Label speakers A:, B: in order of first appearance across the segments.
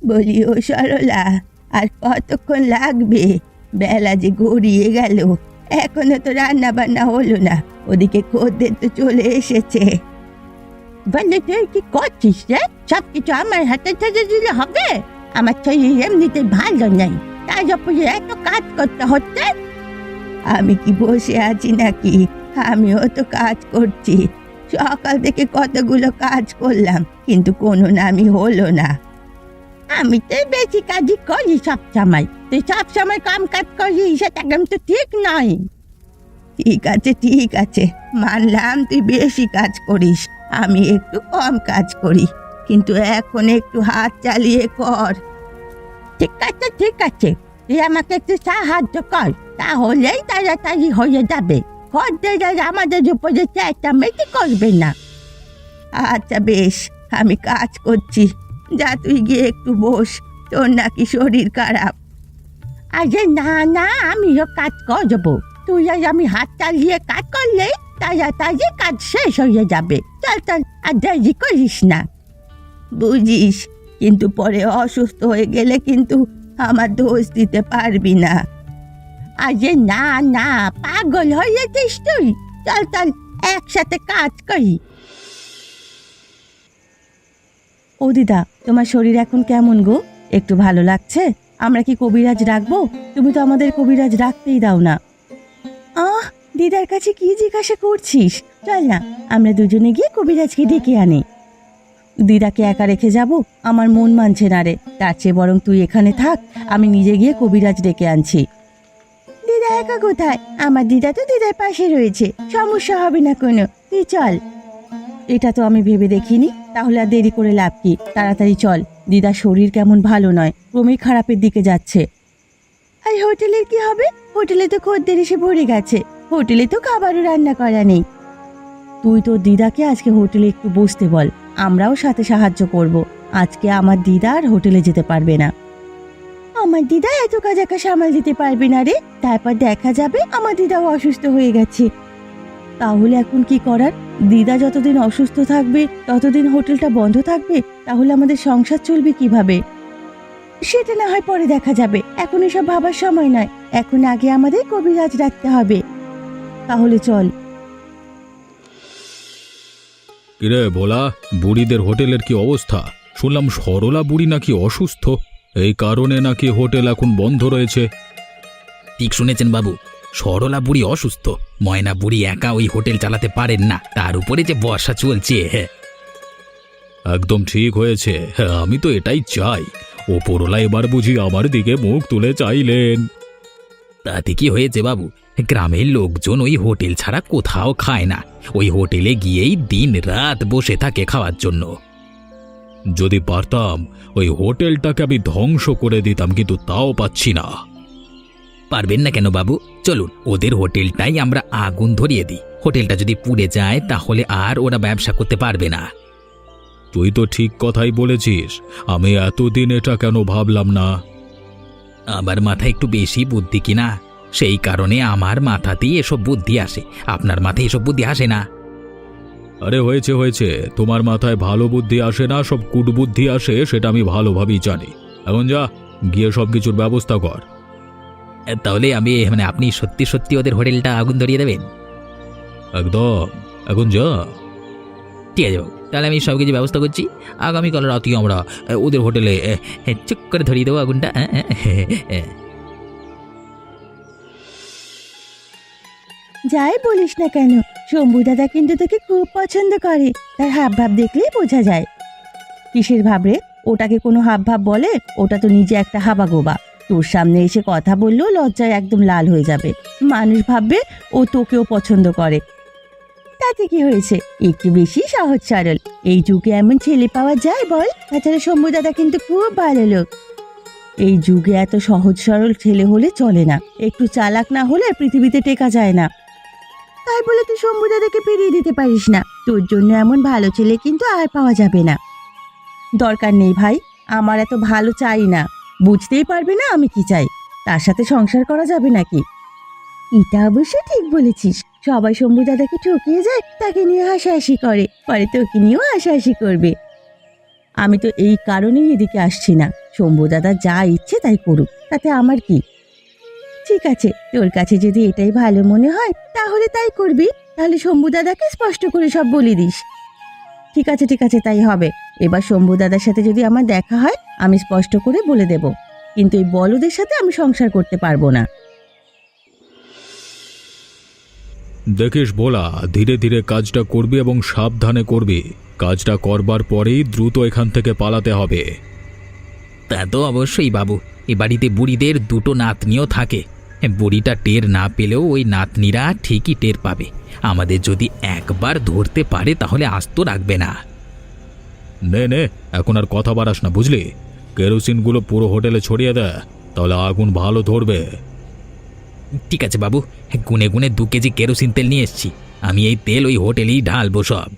A: বলি ও সরলা, আর কতক্ষণ লাগবে? বেলা যে গড়িয়ে গেল, এখনো তো রান্না বান্না হলো না। ওদিকে খদ্দের তো চলে এসেছে। বলে তুই কি করছিস রে? সব কিছু আমার হাতে থেকে দিলে হবে? আমার শরীর এমনিতে ভালো নেই, তার উপরে এত কাজ করতে হচ্ছে। আমি কি বসে আছি নাকি? আমিও তো কাজ করছি। সকাল থেকে কতগুলো কাজ করলাম, কিন্তু কোনো নামই হলো না। আমি তো বেশি কাজই করি সব সময়। তুই সব সময় কাম কাজ করিস, সেটা কিন্তু ঠিক নয়। ঠিক আছে, মানলাম তুই বেশি কাজ করিস, আমি একটু কম কাজ করি, কিন্তু এখন একটু হাত চালিয়ে কর। ঠিক আছে, তুই আমাকে একটু সাহায্য কর, তাহলেই তাড়াতাড়ি হয়ে যাবে। খদ্দেররা আমাদের উপরে চেঁচামেচি করবে না। আচ্ছা বেশ, আমি কাজ করছি। যা তুই গিয়ে একটু বস, তোর নাকি শরীর খারাপ। আরে না, আমিও কাজ করবো। তুই আর আমি হাত চালিয়ে কাজ করলে তাড়াতাড়ি কাজ শেষ হয়ে যাবে। চল, আর দেরি করিস না। বুঝিস, কিন্তু পরে অসুস্থ হয়ে গেলে কিন্তু আমার দোষ দিতে পারবি না। আরে না, পাগল হয়েছিস তুই? চল, একসাথে কাজ করি। ও দিদা, তোমার শরীর এখন কেমন গো? একটু ভালো লাগছে? আমরা কি কবিরাজ ডাকবো? তুমি তো আমাদের কবিরাজ ডাকতেই দাও না। দিদার কাছে কি জিজ্ঞাসা করছিস? চল না, আমরা দুজনে গিয়ে কবিরাজকে ডেকে আনি। দিদাকে একা রেখে যাব? আমার মন মানছে না রে। তার চেয়ে বরং তুই এখানে থাক, আমি নিজে গিয়ে কবিরাজ ডেকে আনছি। দিদা একা কোথায়? আমার দিদা তো দিদার পাশে রয়েছে, সমস্যা হবে না কোনো। তুই চল। এটা তো আমি ভেবে দেখিনি। তাহলে আর দেরি করে লাভ কি? তাড়াতাড়ি চল, দিদার শরীর কেমন ভালো নয়, ক্রমেই খারাপের দিকে যাচ্ছে। আর হোটেলের কি হবে? হোটেলে তো খদ্দের এসে ভরে গেছে, হোটেলে তো খাবারও রান্না করা নেই। তুই তো দিদাকে আজকে হোটেলে একটু বসতে বল, আমরাও সাথে সাহায্য করব। আজকে আমার দিদা আর হোটেলে যেতে পারবে না। আমার দিদা এত কাজ একা সামাল দিতে পারবে না রে। তারপর দেখা যাবে আমার দিদাও অসুস্থ হয়ে গেছে। তাহলে এখন কি করার? দিদা যতদিন অসুস্থ থাকবে ততদিন হোটেলটা বন্ধ থাকবে, তাহলে আমাদের সংসার চলবে কিভাবে? সেটা না হয় পরে দেখা যাবে, এখন এসব ভাবার সময় নয়। এখন আগে আমাদের কবিরাজ রাখতে হবে। তাহলে চল।
B: কিরে ভোলা, বুড়িদের হোটেলের কি অবস্থা? শুনলাম সরলা বুড়ি নাকি অসুস্থ, এই কারণে নাকি হোটেল এখন বন্ধ রয়েছে।
C: ঠিক শুনেছেন বাবু, সরলা বুড়ি অসুস্থ। ময়না বুড়ি একা ওই হোটেল চালাতে পারেন না, তার উপরে যে বর্ষা চলছে।
B: একদম ঠিক হয়েছে, আমি তো এটাই চাই। ওপরওয়ালা এবার বুঝি আমার দিকে মুখ তুলে চাইলেন।
C: তাতে কি হয়েছে বাবু? গ্রামের লোকজন ওই হোটেল ছাড়া কোথাও খায় না, ওই হোটেলে গিয়েই দিন রাত বসে থাকে খাওয়ার জন্য।
B: যদি পারতাম ওই হোটেলটাকে আমি ধ্বংস করে দিতাম, কিন্তু তাও পাচ্ছি না।
C: পারবেন না কেন বাবু? চলুন ওদের হোটেলটাই আমরা আগুন ধরিয়ে দিই। হোটেলটা যদি পুড়ে যায় তাহলে আর ওরা ব্যবসা করতে পারবে না।
B: তুই তো ঠিক কথাই বলেছিস, আমি এতদিন এটা কেন ভাবলাম না?
C: আমার মাথায় একটু বেশি বুদ্ধি কিনা, সেই কারণে আমার মাথাতেই এসব বুদ্ধি আসে, আপনার মাথায় এসব বুদ্ধি আসে না।
B: আরে হয়েছে, তোমার মাথায় ভালো বুদ্ধি আসে না, সব কুটবুদ্ধি আসে, সেটা আমি ভালোভাবেই জানি। এখন যা, গিয়ে সব কিছুর ব্যবস্থা কর।
C: তাহলে আপনি সত্যি সত্যি ওদের হোটেলটা আগুন ধরিয়ে দেবেন?
B: একদম, এখন যা।
C: ঠিক আছে বাবু, তাহলে আমি সব কিছু ব্যবস্থা করছি। আগামীকাল রাতেই আমরা ওদের হোটেলে চুপ করে ধরিয়ে দেবো আগুনটা।
A: যাই বলিস না কেন, শম্ভু দাদা কিন্তু তোকে খুব পছন্দ করে, তার হাব ভাব দেখলেই বোঝা যায়। কিসের ভাব রে? ওটাকে কোনো হাব ভাব বলে? ওটা তো নিজে একটা হাবাগোবা। তোর সামনে এসে কথা বললেও লজ্জায় একদম লাল হয়ে যাবে। মানুষ ভাববে ও তোকেও পছন্দ করে। তাতে কি হয়েছে? একটু বেশি সহজ সরল। এই যুগে এমন ছেলে পাওয়া যায় বল? তাছাড়া শম্ভু দাদা কিন্তু খুব ভালো লোক। এই যুগে এত সহজ সরল ছেলে হলে চলে না, একটু চালাক না হলে পৃথিবীতে টেকা যায় না। তাই বলে তুই শম্ভু দাদাকে ফিরিয়ে দিতে পারিস না। তোর জন্য এমন ভালো ছেলে কিন্তু আর পাওয়া যাবে না। দরকার নেই ভাই, আমার এত ভালো চাই না। বুঝতেই পারবে না আমি কি চাই। তার সাথে সংসার করা যাবে নাকি? এটা অবশ্য ঠিক বলেছিস। সবাই শম্ভু দাদাকে ঠকিয়ে যায়, তাকে নিয়ে হাসাহাসি করে, পরে তোকে নিয়েও হাসাহাসি করবে। আমি তো এই কারণেই এদিকে আসছি না। শম্ভু দাদা যা ইচ্ছে তাই করুক, তাতে আমার কি। ঠিক আছে, তোর কাছে যদি এটাই ভালো মনে হয় তাহলে তাই করবি। তাহলে শম্ভু দাদাকে স্পষ্ট করে সব বলে দিস। ঠিক আছে ঠিক আছে, তাই হবে। এবার শম্ভু দাদার সাথে যদি আমার দেখা হয় আমি স্পষ্ট করে বলে দেব, কিন্তু এই বলদের সাথে আমি সংসার করতে পারবো না।
B: দেখিস ভোলা, ধীরে ধীরে কাজটা করবি এবং সাবধানে করবি। কাজটা করবার পরেই দ্রুত এখান থেকে পালাতে হবে।
C: তা তো অবশ্যই বাবু। এ বাড়িতে বুড়িদের দুটো নাতনিও থাকে। বুড়িটা টের না পেলেও ওই নাতনিরা ঠিকই টের পাবে। আমাদের যদি একবার ধরতে পারে তাহলে আস্ত রাখবে না।
B: নে নে, এখন আর কথা বাড়াস না, বুঝলি? কেরোসিনগুলো পুরো হোটেলে ছড়িয়ে দে, তাহলে আগুন ভালো ধরবে।
C: ঠিক আছে বাবু, গুনে গুনে 2 কেজি কেরোসিন তেল নিয়ে এসছি। আমি এই তেল ওই হোটেলেই ঢালবো সব।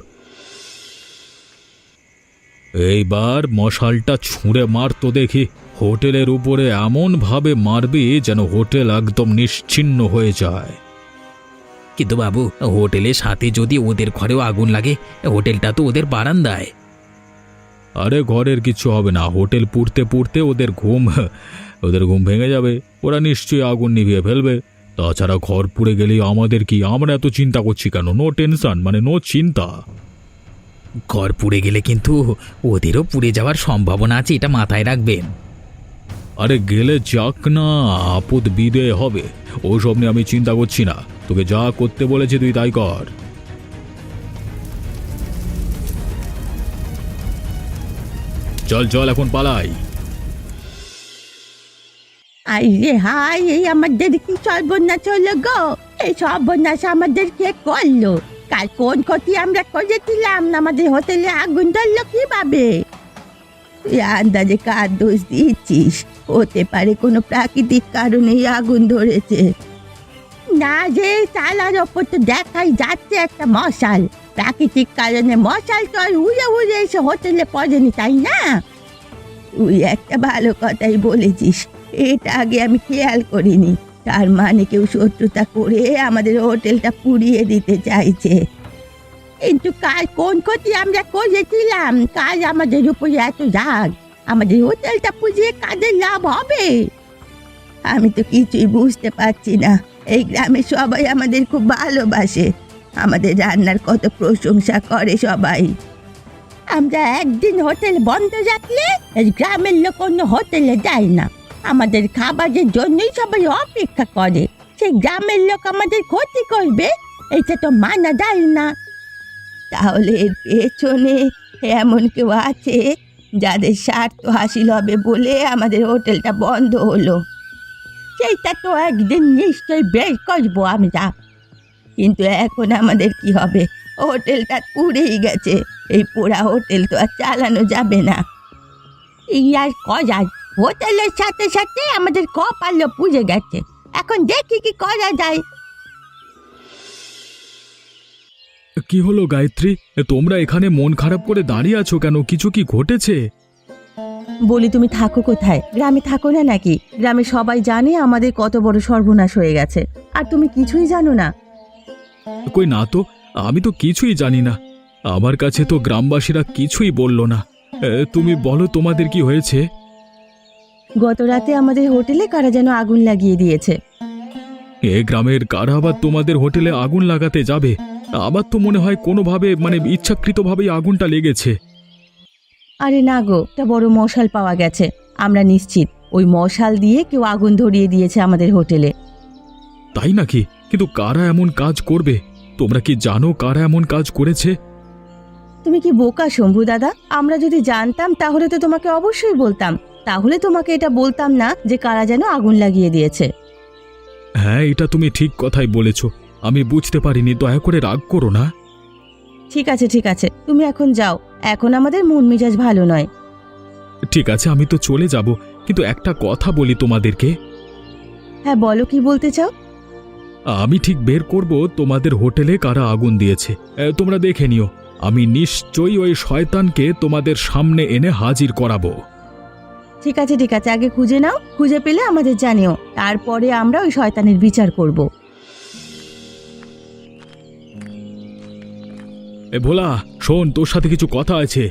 B: এইবার মশালটা ছুঁড়ে মার তো দেখি। হোটেলের উপরে এমন ভাবে মারবি যেন হোটেল একদম নিশ্চিহ্ন হয়ে যায়।
C: কিন্তু বাবু, হোটেলের সাথে যদি ওদের ঘরেও আগুন লাগে, হোটেলটা তো ওদের বারান্দায়।
B: আরে ঘরের কিছু হবে না, হোটেল পুড়তে পুড়তে ওদের ঘুম ভেঙে যাবে। ওরা নিশ্চয়ই আগুন নিভিয়ে ফেলবে। তাছাড়া ঘর পুড়ে গেলেই আমাদের কি? আমরা এত চিন্তা করছি কেন? নো টেনশন, মানে নো চিন্তা।
C: ঘর পুড়ে গেলে কিন্তু ওদেরও পুড়ে যাওয়ার সম্ভাবনা আছে, এটা মাথায় রাখবেন।
B: আরে গেলে যাক না, আপদ বিদে হবে। ওসব নিয়ে আমি চিন্তা করছি না। তোকে যা করতে বলেছি তুই তাই কর। চল চল, এখন পালাই।
A: আরে হাই, এই আমাদের কি সর্বনাশ হলো গো! এই সর্বনাশ আমাদের কে করলো? কাল কোন ক্ষতি আমরা করেছিলাম? আমাদের হোটেলে আগুন ধরলো কিভাবে? তুই আন্দাজে কার দোষ দিচ্ছিস? হতে পারে কোনো প্রাকৃতিক কারণেই আগুন ধরেছে। না যে, চালার ওপর তো দেখাই যাচ্ছে একটা মশাল। প্রাকৃতিক কারণে মশাল তো আর উড়ে উড়ে এসে হোটেলে পড়েনি, তাই না? তুই একটা ভালো কথাই বলেছিস, এটা আগে আমি খেয়াল করিনি। তার মানে কেউ শত্রুতা করে আমাদের হোটেলটা পুড়িয়ে দিতে চাইছে। কিন্তু কাল কোন ক্ষতি আমরা করেছিলাম? কাল আমাদের উপরে এত রাগ, আমাদের হোটেলটা পুড়িয়ে কাদের লাভ হবে? আমি তো কিছুই বুঝতে পারছি না। এই গ্রামে সবাই আমাদের খুব ভালোবাসে, আমাদের রান্নার কত প্রশংসা করে সবাই। আমরা একদিন হোটেল বন্ধ রাখলে এই গ্রামের লোক অন্য হোটেলে যায় না। আমাদের খাবারের জন্যই সবাই অপেক্ষা করে। সেই গ্রামের লোক আমাদের ক্ষতি করবে, এটা তো মানা যায় না। তাহলে এর পেছনে এমন কেউ আছে যাদের স্বার্থ হাসিল হবে বলে আমাদের হোটেলটা বন্ধ হলো। সেইটা তো একদিন নিশ্চয়ই বের করবো আমরা। কিন্তু এখন আমাদের কি হবে? হোটেলটা পুড়েই গেছে। এই পোড়া হোটেল তো আর চালানো যাবে না। এই আর করার, হোটেলের সাথে সাথে আমাদের কপালও পুড়ে গেছে। এখন দেখি কি করা যায়।
B: কি হলো গায়ত্রী, তোমরা এখানে মন খারাপ করে দাঁড়িয়ে আছো কেন? কিছু কি ঘটেছে?
A: বলি, তুমি থাকো কোথায়? গ্রামে থাকো না নাকি? গ্রামে সবাই জানে আমাদের কত বড় সর্বনাশ হয়ে গেছে, আর তুমি কিছুই জানো না।
B: কই না তো, আমি তো কিছুই জানি না। আমার কাছে তো গ্রামবাসীরা কিছুই বলল না। তুমি বলো, তোমাদের কি হয়েছে?
A: গত রাতে আমাদের হোটেলে কারা যেন আগুন লাগিয়ে দিয়েছে।
B: এ গ্রামের কারা আবার তোমাদের হোটেলে আগুন লাগাতে যাবে? আমার তো মনে হয় কোনোভাবে, মানে ইচ্ছাকৃতভাবেই আগুনটা লেগেছে।
A: আরে না গো, একটা বড় মশাল পাওয়া গেছে। আমরা নিশ্চিত ওই মশাল দিয়ে কেউ আগুন ধরিয়ে দিয়েছে আমাদের হোটেলে।
B: তাই নাকি? কিন্তু কারা এমন কাজ করবে? তোমরা কি জানো কারা এমন কাজ করেছে?
A: তুমি কি বোকা শম্ভু দাদা? আমরা যদি জানতাম তাহলে তো তোমাকে অবশ্যই বলতাম। তাহলে তোমাকে এটা বলতাম না যে কারা যেন আগুন লাগিয়ে দিয়েছে।
B: হ্যাঁ, এটা তুমি ঠিক কথাই বলেছ। আমি বুঝতে পারিনি, দয়া করে রাগ করো না।
A: ঠিক আছে ঠিক আছে, তুমি এখন যাও। এখন আমাদের মন মেজাজ ভালো নয়।
B: ঠিক আছে, আমি তো চলে যাব, কিন্তু একটা কথা বলি তোমাদেরকে।
A: হ্যাঁ বলো, কি বলতে চাও?
B: আমি ঠিক বের করব তোমাদের হোটেলে কারা আগুন দিয়েছে। তোমরা দেখে নিও। আমি নিশ্চয়ই ওই শয়তানকে তোমাদের সামনে এনে হাজির করাবো।
A: ঠিক আছে ঠিক আছে, আগে খুঁজে নাও, খুঁজে পেলে আমাদের জানিও, তারপরে আমরা ওই শয়তানের বিচার করব।
B: ভোলা, শোন, তোর সাথে কিছু কথা আছে।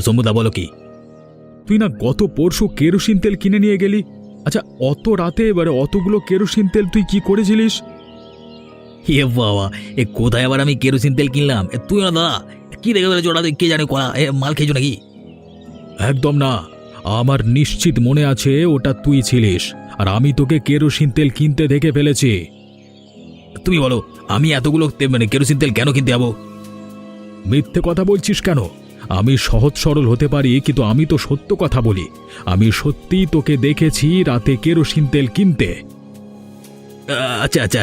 C: সমুদা, বলো কি?
B: তুই না গত পরশু কেরোসিন তেল কিনে নিয়ে গেলি। আচ্ছা, অত রাতে এবারে অতগুলো কেরোসিন তেল তুই কি করেছিলিস?
C: এ বাবা, এ কোথায় আবার আমি কেরোসিন তেল কিনলাম? তুই না দাদা, কি দেখে ফেলেছো ওটা? কে জানে কলা মাল খেয়েছো নাকি?
B: একদম না, আমার নিশ্চিত মনে আছে ওটা তুই ছিলিস, আর আমি তোকে কেরোসিন তেল কিনতে দেখে ফেলেছি।
C: তুমি বলো, আমি এতগুলো কেরোসিন তেল কেন কিনতে যাবো?
B: মিথ্যে কথা বলছিস কেন? আমি সহজ সরল হতে পারি, কিন্তু আমি তো সত্য কথা বলি। আমি সত্যিই তোকে দেখেছি রাতে কেরোসিন তেল কিনতে।
C: আচ্ছা আচ্ছা,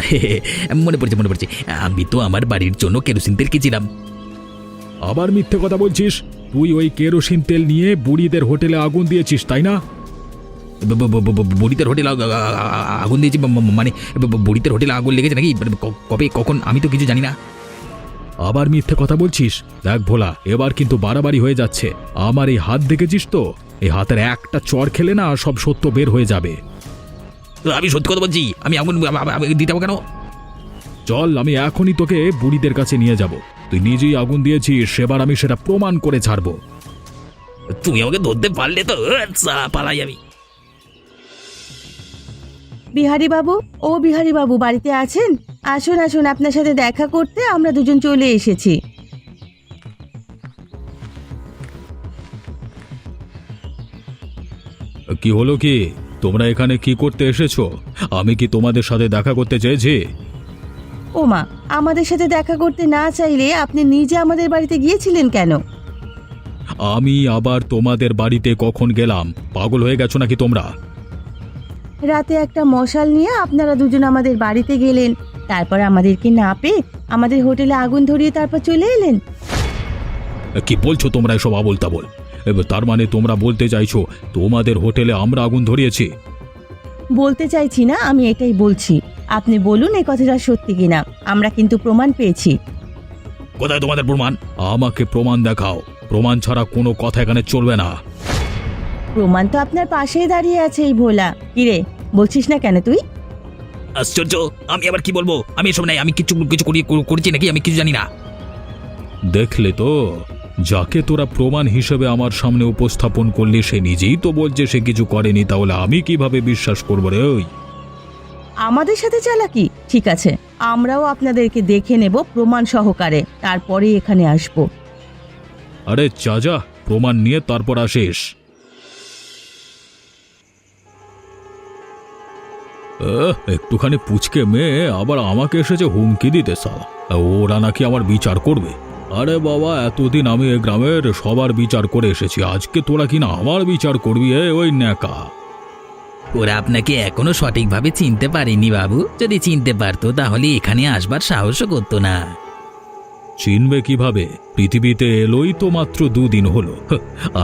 C: মনে পড়ছে। আমি তো আমার বাড়ির জন্য কেরোসিন তেল কিনছিলাম।
B: আবার মিথ্যে কথা বলছিস? তুই ওই কেরোসিন তেল নিয়ে বুড়িদের হোটেলে আগুন দিয়েছিস, তাই না?
C: বুড়িদের হোটেলে আগুন দিয়েছি? মানে বুড়িদের হোটেলে আগুন লেগেছে নাকি? কবে কখন আমি তো কিছু জানি না।
B: আবার মিথ্যে কথা বলছিস? দেখ ভোলা, এবার কিন্তু বাড়াবাড়ি হয়ে যাচ্ছে। আমার এই হাত দেখেছিস তো? এই হাতের একটা চড় খেলে না সব সত্য বের হয়ে যাবে।
C: আমি সত্যি কথা বলছি, আমি আগুন দিতে যাবো কেন?
B: চল, আমি এখনই তোকে বুড়িদের কাছে নিয়ে যাব। তুই নিজেই আগুন দিয়েছিস, সেবার আমি সেটা প্রমাণ করে ছাড়বো।
C: তুমি আমাকে ধরতে পারলে তো পালাই আমি।
A: বিহারী বাবু, ও বিহারী বাবু বাড়িতে আছেন? আসুন আসুন, আপনার সাথে দেখা করতে আমরা দুজন চলে এসেছি।
B: কি হলো কি? তোমরা এখানে কি করতে এসেছো? আমি কি তোমাদের সাথে দেখা করতে চেয়েছি?
A: ওমা, আমাদের সাথে দেখা করতে না চাইলে আপনি নিজে আমাদের বাড়িতে গিয়েছিলেন কেন?
B: আমি আবার তোমাদের বাড়িতে কখন গেলাম? পাগল হয়ে গেছো নাকি তোমরা?
A: রাতে একটা মশাল নিয়ে আপনারা দুজন আমাদের বাড়িতে গেলেন, তারপর আমাদেরকে না পেয়ে আমাদের হোটেলে আগুন ধরিয়ে তারপর চলে এলেন।
B: কি বলছো তোমরা এসব আবোল তাবোল? এবার তার মানে তোমরা বলতে চাইছো তোমাদের হোটেলে আমরা আগুন ধরিয়েছি?
A: বলতে চাইছি না, আমি এটাই বলছি। আপনি বলুন এই কথাটা সত্যি কিনা। আমরা কিন্তু প্রমাণ পেয়েছি।
B: কোথায় তোমাদের প্রমাণ? আমাকে প্রমাণ দেখাও। প্রমাণ ছাড়া কোনো কথা এখানে চলবে না।
A: প্রমাণ তো আপনার পাশেই দাঁড়িয়ে আছে এই ভোলা। কিরে, বলছিস না কেন তুই?
C: আশ্চর্য, আমি আবার কি বলবো? আমি এসব নাই, আমি কিছু কিছু করেছি নাকি? আমি কিছু জানি না।
B: দেখলে তো, যাকে তোরা প্রমাণ হিসেবে আমার সামনে উপস্থাপন করলি সে নিজেই তো বলছে সে কিছু করেনি, তাহলে আমি কিভাবে বিশ্বাস করবো রে? ওই
A: আমাদের সাথে চালাকি? ঠিক আছে, আমরাও আপনাদেরকে দেখে নেব প্রমাণ সহকারে, তারপরে এখানে আসব।
B: আরে চাচা, প্রমাণ নিয়ে তারপর আসিস। একটুখানি পুচকে মেয়ে আবার আমাকে এসেছে হুমকি দিতে সালা। ওরা নাকি আমার বিচার করবে। আরে বাবা, এতদিন আমি এ গ্রামের সবার বিচার করে এসেছি, আজকে তোরা কিনা আমার বিচার করবি? ওই ন্যাকা।
C: ওরা আপনাকে এখনো সঠিকভাবে চিনতে পারেনি বাবু। যদি চিনতে পারতো তাহলে এখানে আসবার সাহসও করতো না।
B: চিনবে কিভাবে? পৃথিবীতে এলোই তো মাত্র 2 দিন হলো।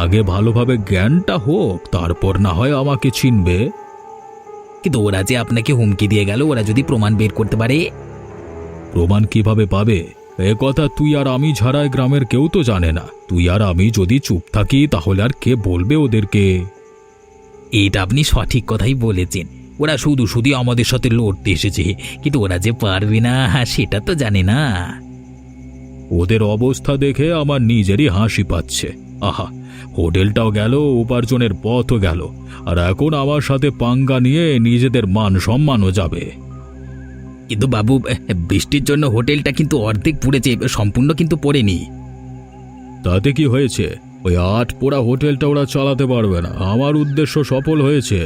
B: আগে ভালোভাবে জ্ঞানটা হোক, তারপর না হয় আমাকে চিনবে।
C: কিন্তু ওরা যে আপনাকে হুমকি দিয়ে গেল, ওরা যদি প্রমাণ বের করতে পারে?
B: প্রমাণ কিভাবে পাবে? এ কথা তুই আর আমি ছাড়া গ্রামের কেউ তো জানে না। তুই আর আমি যদি চুপ থাকি তাহলে আর কে বলবে ওদেরকে?
C: এটা আপনি সঠিক কথাই বলেছেন। ওরা শুধু শুধু আমাদের সাথে লড়তে এসেছে, কিন্তু ওরা যে পারবে না সেটা তো জানে না।
B: ওদের অবস্থা দেখে আমার নিজেরই হাসি পাচ্ছে। আহা, হোটেলটাও গেল, উপার্জনের পথও গেল, আর এখন আমার সাথে পাঙ্গা নিয়ে নিজেদের মান সম্মানও যাবে।
C: কিন্তু বাবু, বৃষ্টির জন্য হোটেলটা কিন্তু অর্ধেক পুড়েছে, সম্পূর্ণ কিন্তু পড়েনি।
B: তাতে কি হয়েছে? ওই 8 পোড়া হোটেলটা ওরা চালাতে পারবে না। আমার উদ্দেশ্য সফল হয়েছে।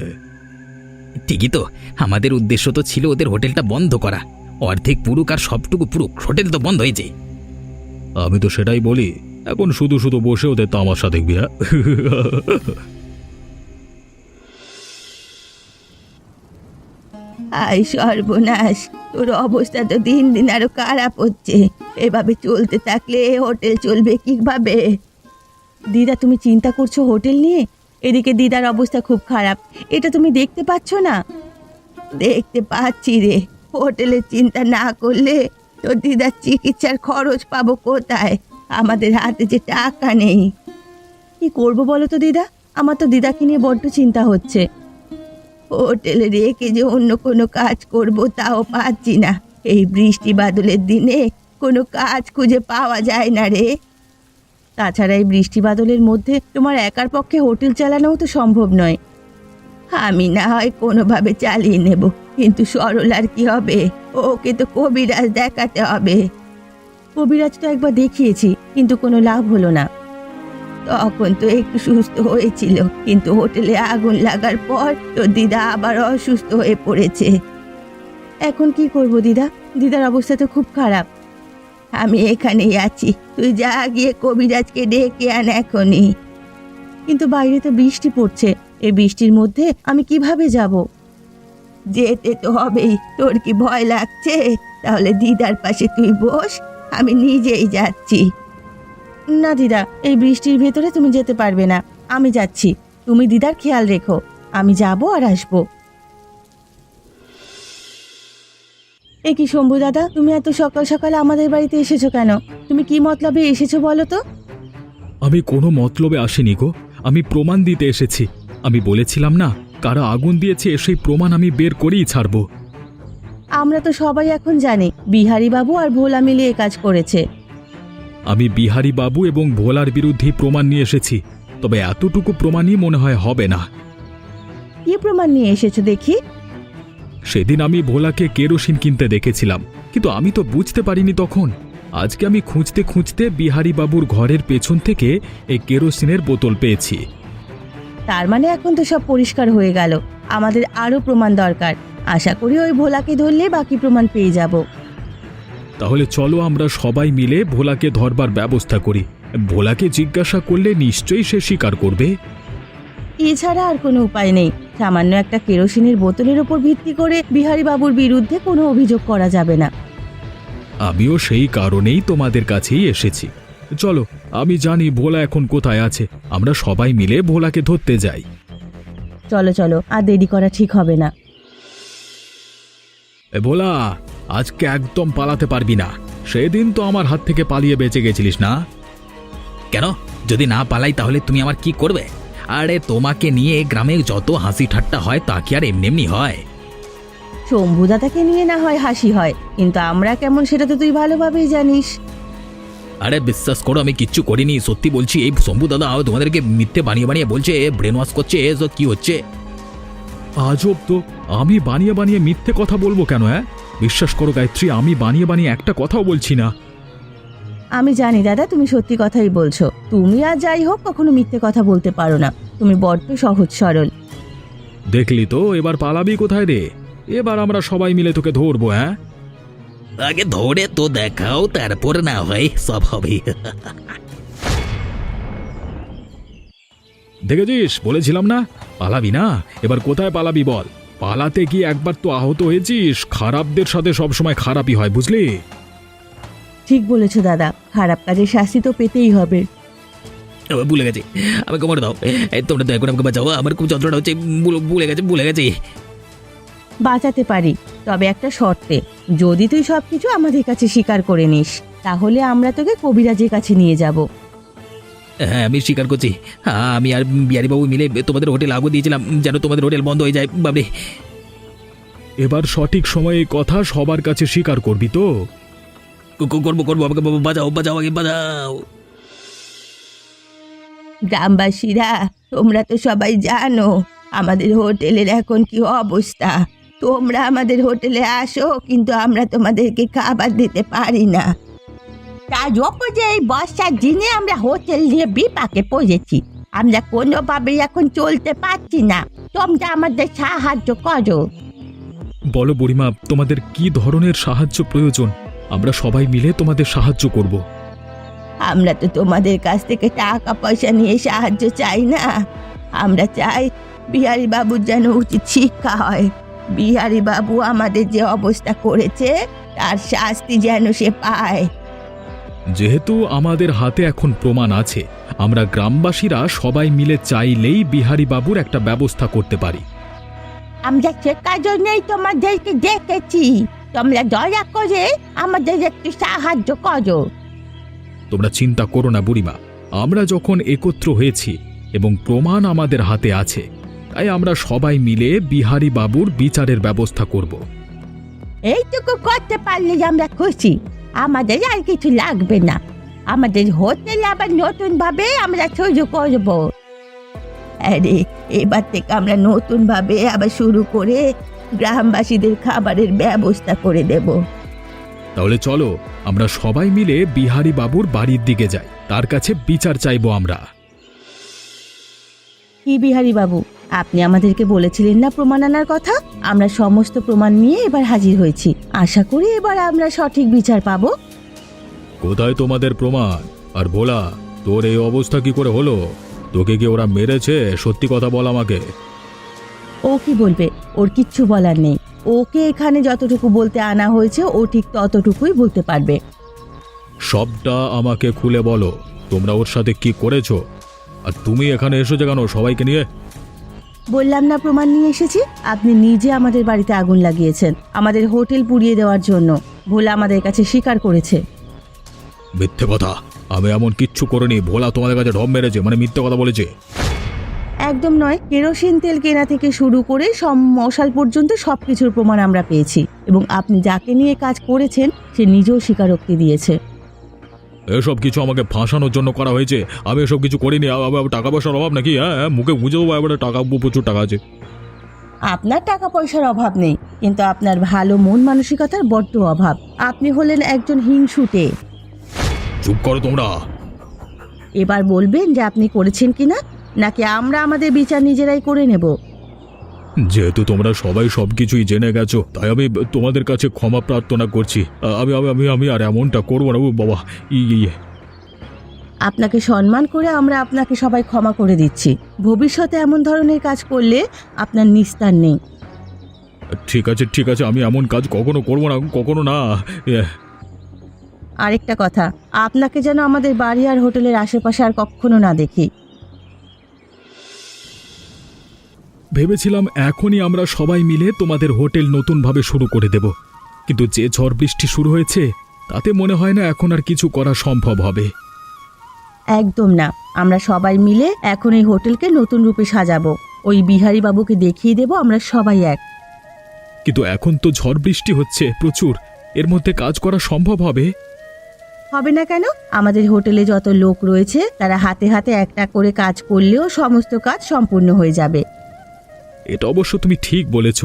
C: ঠিকই তো, আমাদের উদ্দেশ্য তো ছিল ওদের হোটেলটা বন্ধ করা। অর্ধেক পুরুক আর সবটুকু পুরুক, হোটেল তো বন্ধ হয়েছে।
B: আমি তো সেটাই বলি, এখন শুধু শুধু বসে ওদের তামাশা দেখবি?
A: আই সর্বনাশ, তোর অবস্থা তো দিন দিন আরো খারাপ হচ্ছে। এভাবে চলতে থাকলে হোটেল চলবে কিভাবে? দিদা, তুমি চিন্তা করছো হোটেল নিয়ে? এদিকে দিদার অবস্থা খুব খারাপ, এটা তুমি দেখতে পাচ্ছ না? দেখতে পাচ্ছি রে। হোটেলের চিন্তা না করলে তোর দিদার চিকিৎসার খরচ পাবো কোথায়? আমাদের হাতে যে টাকা নেই। কি করব বলো তো দিদা? আমার তো দিদাকে নিয়ে বড্ড চিন্তা হচ্ছে। হোটেলে রেখে যে অন্য কোনো কাজ করব তাও পাচ্ছি না। এই বৃষ্টি বাদলের দিনে কোনো কাজ খুঁজে পাওয়া যায় না রে। তাছাড়া এই বৃষ্টি বাদলের মধ্যে তোমার একার পক্ষে হোটেল চালানোও তো সম্ভব নয়। আমি না হয় কোনোভাবে চালিয়ে নেব, কিন্তু সরলার কি হবে? ওকে তো কবিরাজ দেখাতে হবে। কবিরাজ তো একবার দেখিয়েছি, কিন্তু কোনো লাভ হলো না। তখন তো একটু সুস্থ হয়েছিল, কিন্তু হোটেলে আগুন লাগার পর তোর দিদা আবার অসুস্থ হয়ে পড়েছে। এখন কি করব দিদা? দিদার অবস্থা তো খুব খারাপ। আমি এখানেই আছি, তুই যা গিয়ে কবিরাজকে ডেকে আন এখনই। কিন্তু বাইরে তো বৃষ্টি পড়ছে, এই বৃষ্টির মধ্যে আমি কিভাবে যাব? যেতে তো হবেই। তোর কি ভয় লাগছে? তাহলে দিদার পাশে তুই বস, আমি নিজেই যাচ্ছি। না দিদা, এই বৃষ্টির ভেতরে তুমি যেতে পারবে না, আমি যাচ্ছি। তুমি দিদার খেয়াল রেখো, আমি যাব আর আসবো। এ কি শম্ভু দাদা, তুমি এত সকাল সকাল আমাদের বাড়িতে এসেছো কেন? তুমি কি মতলবে এসেছো বলো তো?
B: আমি কোনো মতলবে আসিনি গো, আমি প্রমাণ দিতে এসেছি। আমি বলেছিলাম না, কারা আগুন দিয়েছে সেই প্রমাণ আমি বের করেই ছাড়ব।
A: আমরা তো সবাই এখন জানি বিহারী বাবু আর ভোলা মিলে এ কাজ করেছে।
B: আমি বিহারী বাবু এবং ভোলার বিরুদ্ধে প্রমাণ নিয়ে এসেছি, তবে এতটুকু প্রমাণই মনে হয় হবে না।
A: কি প্রমাণ নিয়ে এসেছো দেখি?
B: সেদিন আমি ভোলাকে কেরোসিন কিনতে দেখেছিলাম, কিন্তু আমি তো বুঝতে পারিনি তখন। আজকে আমি খুঁজতে খুঁজতে বিহারী বাবুর ঘরের পেছন থেকে এই কেরোসিনের বোতল পেয়েছি।
A: তার মানে এখন তো সব পরিষ্কার হয়ে গেল। আমাদের আরো প্রমাণ দরকার। আশা করি ওই ভোলাকে ধরলে বাকি প্রমাণ পেয়ে যাব।
B: তাহলে চলো আমরা সবাই মিলে ভোলাকে ধরবার ব্যবস্থা করি। ভোলাকে জিজ্ঞাসা করলে নিশ্চয়ই সে স্বীকার করবে।
A: এছাড়া আর কোনো উপায় নেই। সামান্য একটা কেরোসিনের বোতলের উপর ভিত্তি করে বিহারী বাবুর বিরুদ্ধে কোনো অভিযোগ করা যাবে না।
B: আমিও সেই কারণেই তোমাদের কাছেই এসেছি। চলো, আমি জানি ভোলা এখন কোথায় আছে, আমরা সবাই মিলে ভোলাকে ধরতে যাই।
A: চলো চলো, আর দেরি করা ঠিক হবে না।
B: ভোলা, আজকে একদম পালাতে পারবি না। সেদিন তো আমার হাত থেকে পালিয়ে বেঁচে গেছিলিস না?
C: কেন? যদি না পালাই তাহলে তুমি আমার কি করবে? আরে তোমাকে নিয়ে গ্রামে যত হাসি ঠাট্টা হয় তা কি আর এমনি এমনি হয়?
A: শম্ভু দাদাকে নিয়ে না হয় হাসি হয়, কিন্তু আমরা কেমন সেটা তো তুই ভালোভাবেই জানিস।
C: আরে বিশ্বাস করো, আমি কিচ্ছু করিনি, সত্যি বলছি। এই শম্ভু দাদা তোমাদেরকে মিথ্যে বানিয়ে বানিয়ে বলছে, ব্রেন ওয়াশ করছে। এসব কি হচ্ছে?
B: আজব তো, আমি বানিয়ে বানিয়ে মিথ্যে কথা বলবো কেন? হ্যাঁ, বিশ্বাস করো গায়ত্রী, আমি বানিয়ে বানিয়ে একটা কথাও বলছি না।
A: আমি জানি দাদা, তুমি সত্যি কথাই বলছো। তুমি আর যাই হোক কখনো মিথ্যে কথা বলতে পারো না। তুমি বড্ড সহজ সরল।
B: দেখলি তো, এবার পালাবি কোথায় রে? এবার আমরা সবাই মিলে তোকে ধরবো। হ্যাঁ,
C: আগে ধরে তো দেখাও, তারপর না হয় সব হবে।
B: দেখেছিস, বলেছিলাম না পালাবি না। এবার কোথায় পালাবি বল? পালাতে গিয়ে একবার তো আহত হয়েছিস। খারাপদের সাথে সবসময় খারাপই হয়, বুঝলি?
A: ঠিক বলেছো দাদা, খারাপ কাজের শাস্তি তো পেতেই হবে।
C: ভুলে গেছি, আমাকে মরে দাও। তোমরা তো এখন আমাকে বাঁচাও, আমার খুব যন্ত্রণা হচ্ছে। ভুলে গেছি।
A: বাঁচাতে পারি, তবে একটা শর্তে। যদি তুই সবকিছু আমাদের কাছে স্বীকার করে নিস, তাহলে আমরা তোকে কবিরাজের কাছে নিয়ে যাব।
C: হ্যাঁ, আমি স্বীকার করছি। আমি আর বিহারীবাবু মিলে তোমাদের হোটেল আগুন দিয়েছিলাম, যেন তোমাদের হোটেল বন্ধ হয়ে যায়। বাবরে,
B: এবার সঠিক সময়ে এই কথা সবার কাছে স্বীকার করবি তো?
C: করবো। আমাকে বাঁচাও, আগে বাঁচাও।
A: গ্রামবাসীরা, তোমরা তো সবাই জানো আমাদের হোটেলের এখন কি অবস্থা। তোমরা আমাদের হোটেলে আসো, কিন্তু আমরা তোমাদেরকে খাবার দিতে পারি না। তার উপর যে এই বর্ষার দিনে আমরা হোটেল নিয়ে বিপাকে পড়েছি। আমরা কোনোভাবেই এখন চলতে পারছি না। তোমরা আমাদের সাহায্য করো।
B: বলো বুড়িমা, তোমাদের কি ধরনের সাহায্য প্রয়োজন? আমরা সবাই মিলে তোমাদের সাহায্য করব।
A: আমরা তো তোমাদের কাছ থেকে টাকা পয়সা নিয়ে সাহায্য চাই না। আমরা চাই বিহারী বাবুর যেন উচিত শিক্ষা হয়। বিহারী বাবু আমাদের যে অবস্থা করেছে তার শাস্তি যেন সে পায়।
B: যেহেতু আমাদের হাতে এখন প্রমাণ আছে, আমরা গ্রামবাসীরা সবাই মিলে চাইলেই বিহারী বাবুর একটা ব্যবস্থা করতে পারি।
A: আমরা শেখার জন্যই তোমাদেরকে ডেকেছি। তোমরা দয়া করে আমাদের একটু সাহায্য করো।
B: তোমরা চিন্তা করো না বুড়িমা, আমরা যখন একত্র হয়েছি এবং প্রমাণ আমাদের হাতে আছে, তাই আমরা সবাই মিলে বিহারী বাবুর বিচারের ব্যবস্থা করব।
A: এইটুকু করতে পারলে আমরা খুশি, আমাদের আর কিছু লাগবে না। আমাদের হোটেল আবার নতুন ভাবে আমরা শুরু করব। আরে এবার থেকে আমরা নতুন ভাবে আবার শুরু করে গ্রামবাসীদের খাবারের ব্যবস্থা করে দেব।
B: তাহলে চলো আমরা সবাই মিলে বিহারী বাবুর বাড়ির দিকে যাই, তার কাছে বিচার চাইবো আমরা।
A: কি বিহারী বাবু, আপনি আমাদেরকে বলেছিলেন না প্রমাণ আনার কথা? আমরা সমস্ত প্রমাণ নিয়ে এবার হাজির হয়েছি। আশা করি এবার আমরা সঠিক বিচার পাবো।
B: কোথায় তোমাদের প্রমাণ? আর ভোলা, তোর এই অবস্থা কি করে হলো? তোকে কি ওরা মেরেছে? সত্যি কথা বল আমাকে।
A: ও কি বলবে? ওর কিচ্ছু বলার নেই। ওকে এখানে যতটুকু বলতে আনা হয়েছে ও ঠিক ততটুকুই বলতে পারবে।
B: সবটা আমাকে খুলে বলো, তোমরা ওর সাথে কি করেছো? আর তুমি এখানে এসেছো কেন সবাইকে নিয়ে?
A: বললাম না প্রমাণ নিয়ে এসেছি। আপনি নিজে আমাদের বাড়িতে আগুন লাগিয়েছেন আমাদের হোটেল পুড়িয়ে দেওয়ার জন্য। ভোলা আমাদের কাছে স্বীকার করেছে।
B: মিথ্যে কথা, আমি এমন কিচ্ছু করিনি। ভোলা তোমাদের কাছে ঢপ মেরেছে, মানে মিথ্যে কথা বলেছে।
A: একদম নয়। কেরোসিন তেল কেনা থেকে শুরু করে সব মশাল পর্যন্ত সবকিছুর প্রমাণ আমরা পেয়েছি, এবং আপনি যাকে নিয়ে কাজ করেছেন সে নিজেও স্বীকারোক্তি দিয়েছে।
B: এসব কিছু আমাকে ফাঁসানোর জন্য করা হয়েছে। আমি এসব কিছু করিনি। টাকা পয়সার অভাব নাকি? হ্যাঁ, মুখে গুঁজে দেবো এবারে। টাকা, প্রচুর টাকা আছে।
A: আপনার টাকা পয়সার অভাব নেই, কিন্তু আপনার ভালো মন মানসিকতার বড্ড অভাব। আপনি হলেন একজন হিংসুটে।
B: চুপ করো তোমরা।
A: এবার বলবেন যে আপনি করেছেন কিনা, নাকি আমরা আমাদের বিচার নিজেরাই করে নেব?
B: যেহেতু তোমরা সবাই সবকিছুই জেনে গেছো, তাই আমি তোমাদের কাছে ক্ষমা প্রার্থনা করছি। আমি আমি আমি আর এমনটা করবো না। ও বাবা,
A: আপনাকে সম্মান করে আমরা আপনাকে সবাই ক্ষমা করে দিচ্ছি। ভবিষ্যতে এমন ধরনের কাজ করলে আপনার নিস্তার নেই।
B: ঠিক আছে ঠিক আছে, আমি এমন কাজ কখনো করবো না, কখনো না।
A: আরেকটা কথা, আপনাকে যেন আমাদের বাড়ি আর হোটেলের আশেপাশে আর কখনো না দেখি।
B: ভেবেছিলাম এখনই আমরা সবাই মিলে তোমাদের হোটেল নতুনভাবে শুরু করে দেব, কিন্তু যে ঝড় বৃষ্টি শুরু হয়েছে তাতে মনে হয় না এখন আর কিছু করা সম্ভব হবে।
A: একদম না। আমরা সবাই মিলে এখন এই হোটেলকে নতুন রূপে সাজাবো। ওই বিহারী বাবুকে দেখিয়ে দেব আমরা সবাই এক।
B: কিন্তু এখন তো ঝড় বৃষ্টি হচ্ছে প্রচুর, এর মধ্যে কাজ করা সম্ভব হবে?
A: হবে না কেন? আমাদের হোটেলে যত লোক রয়েছে তারা হাতে হাতে একটা করে কাজ করলেও সমস্ত কাজ সম্পূর্ণ হয়ে যাবে।
B: এটা অবশ্য তুমি ঠিক বলেছ।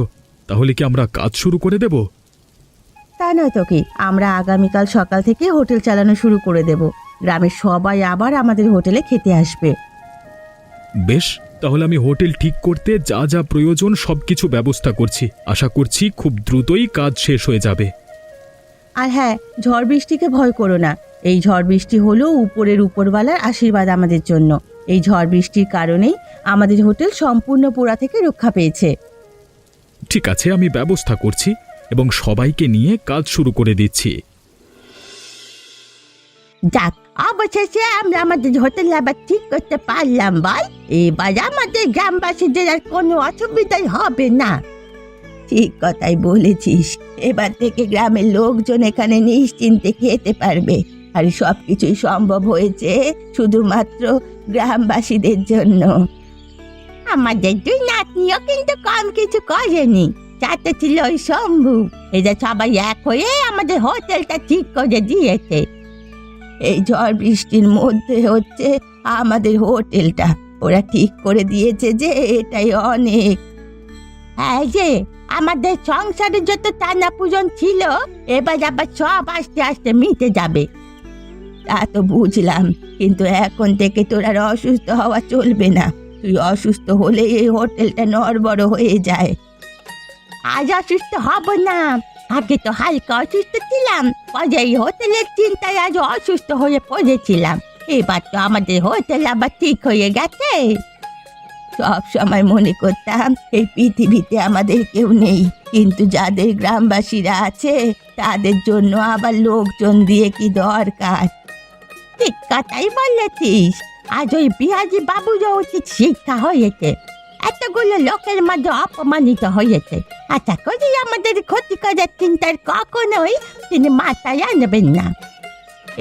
B: তাহলে কি আমরা কাজ শুরু করে দেব?
A: তা নয় তো কি, আমরা আগামীকাল সকাল থেকে হোটেল চালানো শুরু করে দেব। গ্রামের সবাই আবার আমাদের হোটেলে খেতে আসবে।
B: বেশ, তাহলে আমি হোটেল ঠিক করতে যা যা প্রয়োজন সবকিছু ব্যবস্থা করছি। আশা করছি খুব দ্রুতই কাজ শেষ হয়ে যাবে।
A: আর হ্যাঁ, ঝড় বৃষ্টিকে ভয় করো না। এই ঝড় বৃষ্টি হলো উপরের উপরওয়ালার আশীর্বাদ আমাদের জন্য। এই ঝড় বৃষ্টির কারণেই আমাদের হোটেল সম্পূর্ণ পোড়া থেকে রক্ষা পেয়েছে।
B: ঠিক আছে, আমি ব্যবস্থা করছি এবং সবাইকে নিয়ে কাজ শুরু করে দিচ্ছি।
A: যাক, অবশেষে আমরা আমাদের হোটেল আবার ঠিক করতে পারলাম বল। এবার আমাদের গ্রামবাসীদের আর কোনো অসুবিধাই হবে না। ঠিক কথাই বলেছিস। এবার থেকে গ্রামের লোকজন এখানে নিশ্চিন্তে খেতে পারবে। আর সবকিছুই সম্ভব হয়েছে শুধুমাত্র গ্রামবাসীদের জন্য। আমাদের দুই নাতনিও কিন্তু কম কিছু করেনি। যাতে ছিল ওই শম্ভু, এরা সবাই এক হয়ে আমাদের হোটেলটা ঠিক করে দিয়েছে। এই ঝড় বৃষ্টির মধ্যে হচ্ছে আমাদের হোটেলটা ওরা ঠিক করে দিয়েছে, যে এটাই অনেক। হ্যাঁ, যে আমাদের সংসারে যত টানা পূজন ছিল এবার আবার সব আস্তে আস্তে মিটে যাবে। তা তো বুঝলাম, কিন্তু এখন থেকে তোর আর অসুস্থ হওয়া চলবে না। তুই অসুস্থ হলে এই হোটেলটা নড়বড় হয়ে যায়। আজ অসুস্থ হব না। আগে তো হালকা অসুস্থ ছিলাম, পরে এই হোটেলের চিন্তায় আজ অসুস্থ হয়ে পড়েছিলাম। এবার তো আমাদের হোটেল আবার ঠিক হয়ে গেছে। সব সময় মনে করতাম এই পৃথিবীতে আমাদের কেউ নেই, কিন্তু যাদের গ্রামবাসীরা আছে তাদের জন্য আবার লোকজন দিয়ে কি দরকার। ঠিক কথাই বলেছিস। আজ ওই বিহারী বাবুরও উচিত শিক্ষা হয়েছে। এতগুলো লোকের মাঝে অপমানিত হয়েছে। আশা করি আমাদের ক্ষতি করার চিন্তার কখনোই তিনি মাথায় আনবেন না।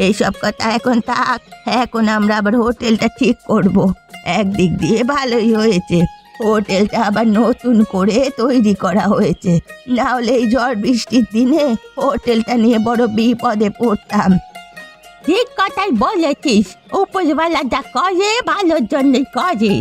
A: এইসব কথা এখন থাক। এখন আমরা আবার হোটেলটা ঠিক করব। একদিক দিয়ে ভালোই হয়েছে, হোটেলটা আবার নতুন করে তৈরি করা হয়েছে। না হলে এই ঝড় বৃষ্টির দিনে হোটেলটা নিয়ে বড় বিপদে পড়তাম। ঠিক কথাই বলেছিস, উপরওয়ালা যা করে ভালোর জন্যই করে।